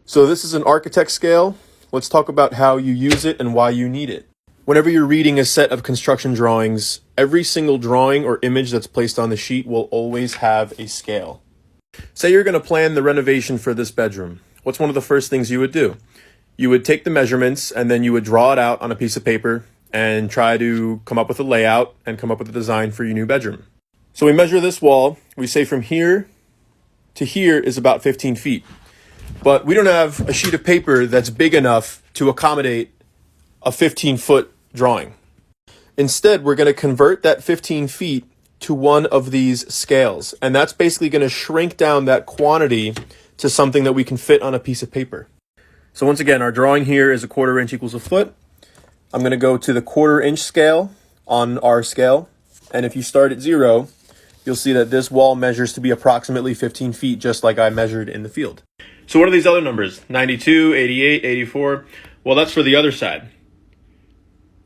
So this is an architect scale. Let's talk about how you use it and why you need it. Whenever you're reading a set of construction drawings, every single drawing or image that's placed on the sheet will always have a scale. Say you're going to plan the renovation for this bedroom. What's one of the first things you would do? You would take the measurements and then you would draw it out on a piece of paper and try to come up with a layout and come up with a design for your new bedroom. So we measure this wall. We say from here to here is about 15 feet. But we don't have a sheet of paper that's big enough to accommodate a 15-foot drawing. Instead, we're going to convert that 15 feet to one of these scales. And that's basically going to shrink down that quantity to something that we can fit on a piece of paper. So once again, our drawing here is a 1/4 inch equals a foot. I'm going to go to the 1/4 inch scale on our scale. And if you start at 0, you'll see that this wall measures to be approximately 15 feet, just like I measured in the field. So what are these other numbers? 92, 88, 84. Well, that's for the other side.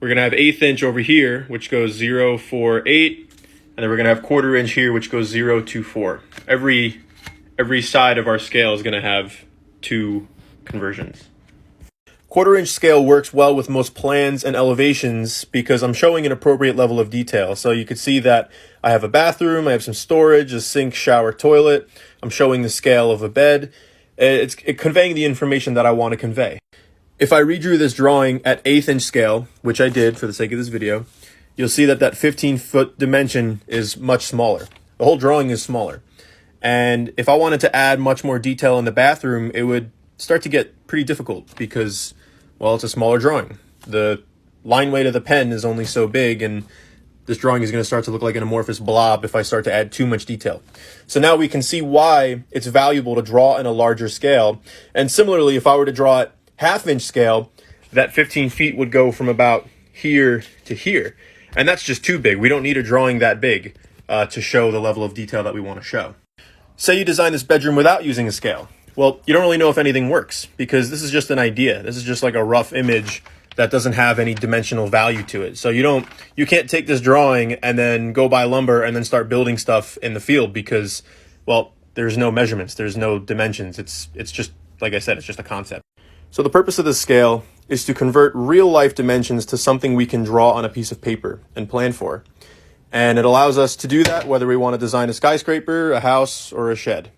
We're going to have 1/8 inch over here, which goes 0, 4, 8. And then we're going to have 1/4 inch here, which goes 0, 2, 4. Every side of our scale is going to have 2 conversions. 1/4 inch scale works well with most plans and elevations because I'm showing an appropriate level of detail. So you can see that I have a bathroom, I have some storage, a sink, shower, toilet. I'm showing the scale of a bed. It's conveying the information that I want to convey. If I redrew this drawing at 1/8 inch scale, which I did for the sake of this video, you'll see that 15-foot dimension is much smaller. The whole drawing is smaller. And if I wanted to add much more detail in the bathroom, it would start to get pretty difficult because, well, it's a smaller drawing. The line weight of the pen is only so big, and this drawing is going to start to look like an amorphous blob if I start to add too much detail. So now we can see why it's valuable to draw in a larger scale. And similarly, if I were to draw at 1/2 inch scale, that 15 feet would go from about here to here. And that's just too big. We don't need a drawing that big to show the level of detail that we want to show. Say you design this bedroom without using a scale. Well, you don't really know if anything works because this is just an idea. This is just like a rough image that doesn't have any dimensional value to it. So you can't take this drawing and then go buy lumber and then start building stuff in the field because, well, there's no measurements, there's no dimensions. It's just, like I said, it's just a concept. So the purpose of this scale is to convert real life dimensions to something we can draw on a piece of paper and plan for. And it allows us to do that whether we want to design a skyscraper, a house, or a shed.